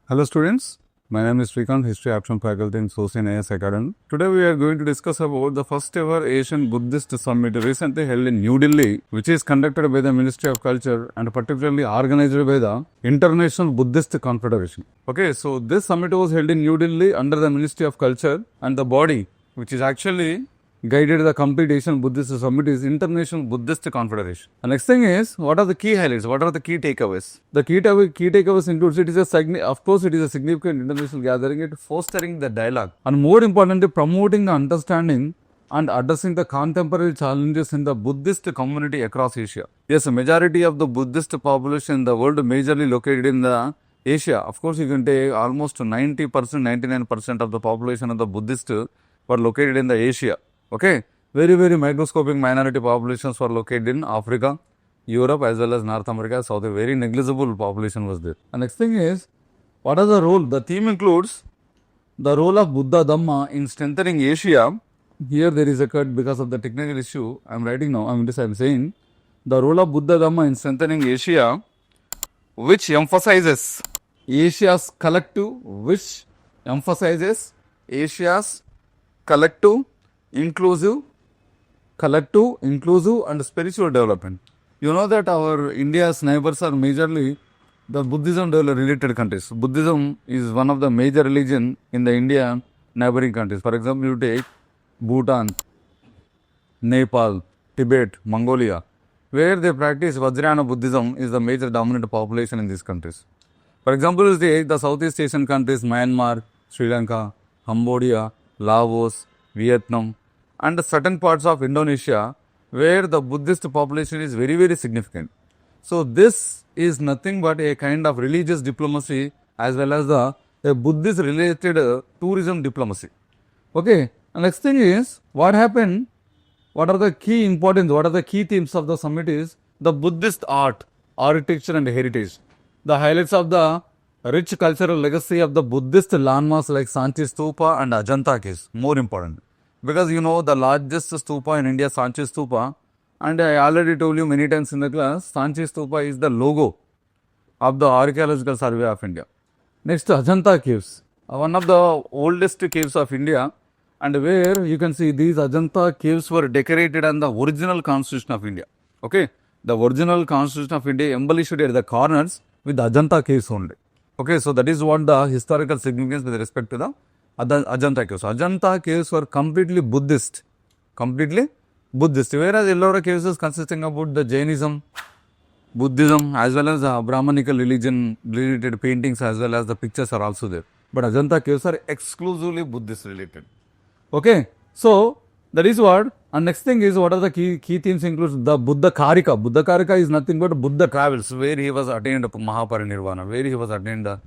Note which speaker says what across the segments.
Speaker 1: Hello students, my name is Srikanth, History Option Faculty in Sosin IAS Academy. Today we are going to discuss about the first ever Asian Buddhist Summit recently held in New Delhi, which is conducted by the Ministry of Culture and particularly organized by the International Buddhist Confederation. Okay, so this summit was held in New Delhi under the Ministry of Culture, and the body which is actually guided the complete Asian Buddhist Summit is International Buddhist Confederation. The next thing is, what are the key highlights? What are the key takeaways? The key takeaways includes it is a significant international gathering, it fostering the dialogue, and more importantly, promoting the understanding and addressing the contemporary challenges in the Buddhist community across Asia. Yes, a majority of the Buddhist population in the world majorly located in the Asia. Of course, you can take almost 90%, 99% of the population of the Buddhist were located in the Asia. Okay, very microscopic minority populations were located in Africa, Europe as well as North America, South. A very negligible population was there. And next thing is, what are the role? The theme includes the role of Buddha Dhamma in strengthening Asia. Here there is a cut because of the technical issue. I am writing now. I am saying the role of Buddha Dhamma in strengthening Asia, which emphasizes Asia's collective, inclusive, and spiritual development. You know that our India's neighbors are majorly the Buddhism related countries. Buddhism is one of the major religion in the India neighboring countries. For example, you take Bhutan, Nepal, Tibet, Mongolia, where they practice Vajrayana Buddhism is the major dominant population in these countries. For example, you take the Southeast Asian countries, Myanmar, Sri Lanka, Cambodia, Laos, Vietnam, and certain parts of Indonesia where the Buddhist population is very significant. So this is nothing but a kind of religious diplomacy as well as a Buddhist related tourism diplomacy. Okay, and next thing is, what happened, what are the key themes of the summit is the Buddhist art, architecture and heritage. The highlights of the rich cultural legacy of the Buddhist landmarks like Sanchi Stupa and Ajanta caves, more important. Because you know the largest stupa in India, Sanchi Stupa, and I already told you many times in the class, Sanchi Stupa is the logo of the Archaeological Survey of India. Next, Ajanta caves, one of the oldest caves of India, and where you can see these Ajanta caves were decorated on the original constitution of India. Okay, the original constitution of India embellished at the corners with the Ajanta caves only. Okay, so that is what the historical significance with respect to the Ajanta caves. Ajanta caves were completely Buddhist, whereas Ellora caves is consisting about the Jainism, Buddhism as well as the Brahmanical religion related paintings as well as the pictures are also there. But Ajanta caves are exclusively Buddhist related. Okay, so that is what. And next thing is, what are the key themes includes the Buddha Cārikā. Buddha Cārikā is nothing but Buddha travels, where he was attained Mahaparinirvana, where he was attained the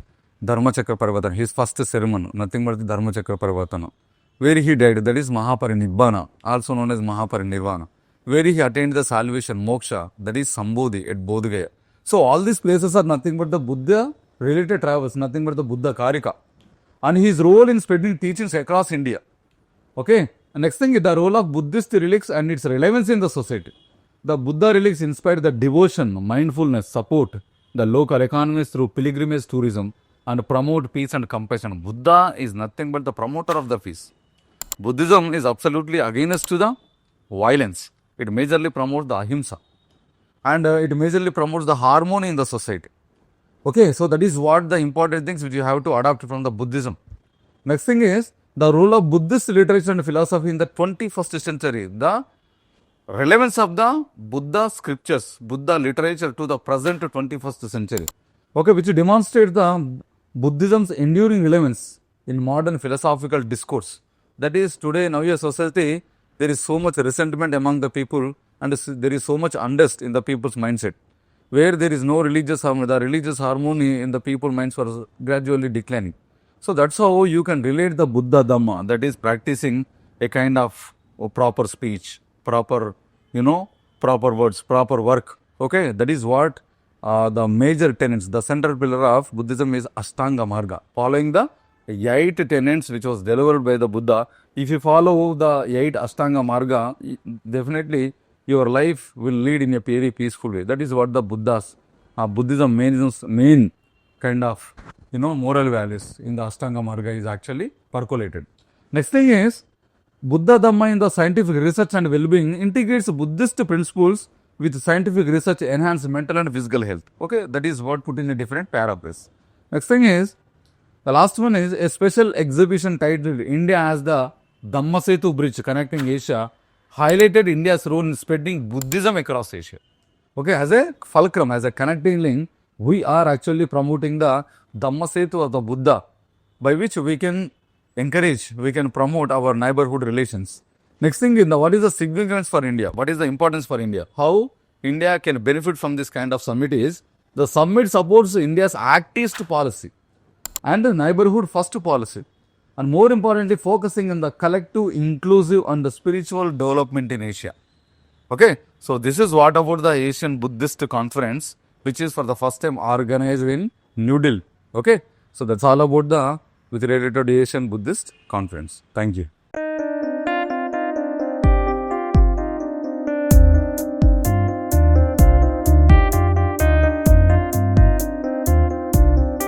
Speaker 1: Dharma Chakra Parivartana, his first ceremony, nothing but the Dharma Chakra Parivartana, where he died, that is Mahaparinibbana, also known as Mahaparinirvana, where he attained the salvation, moksha, that is Sambodhi at Bodh Gaya. So all these places are nothing but the Buddha related travels, nothing but the Buddha Cārikā, and his role in spreading teachings across India. Okay, and next thing is the role of Buddhist relics and its relevance in the society. The Buddha relics inspired the devotion, mindfulness, support the local economies through pilgrimage tourism, and promote peace and compassion. Buddha is nothing but the promoter of the peace. Buddhism is absolutely against to the violence. It majorly promotes the ahimsa, and it majorly promotes the harmony in the society. Okay, so that is what the important things which you have to adopt from the Buddhism. Next thing is the role of Buddhist literature and philosophy in the 21st century. The relevance of the Buddha scriptures, Buddha literature to the present 21st century. Okay, which demonstrate the Buddhism's enduring relevance in modern philosophical discourse. That is, today in our society, there is so much resentment among the people and there is so much unrest in the people's mindset, where there is no religious harmony. The religious harmony in the people's minds was gradually declining. So that's how you can relate the Buddha Dhamma, that is practicing a kind of proper speech, proper words, proper work. Okay, that is what the major tenets, the central pillar of Buddhism is Ashtanga Marga, following the 8 tenets which was delivered by the Buddha. If you follow the 8 Ashtanga Marga, definitely your life will lead in a very peaceful way. That is what the Buddhism main kind of moral values in the Ashtanga Marga is actually percolated. Next thing is, Buddha Dhamma in the scientific research and well-being integrates Buddhist principles with scientific research, enhance mental and physical health. Okay, that is what put in a different paraphrase. Next thing is, the last one is a special exhibition titled India as the Dhamma Setu bridge connecting Asia, highlighted India's role in spreading Buddhism across Asia. Okay, as a fulcrum, as a connecting link, we are actually promoting the Dhamma Setu of the Buddha, by which we can encourage, we can promote our neighborhood relations. Next thing is, what is the significance for India? What is the importance for India? How India can benefit from this kind of summit is, the summit supports India's activist policy and the neighborhood first policy, and more importantly, focusing on the collective, inclusive and the spiritual development in Asia. Okay, so this is what about the Asian Buddhist Conference, which is for the first time organized in New Delhi. Okay, so that's all about the with related to Asian Buddhist Conference. Thank you.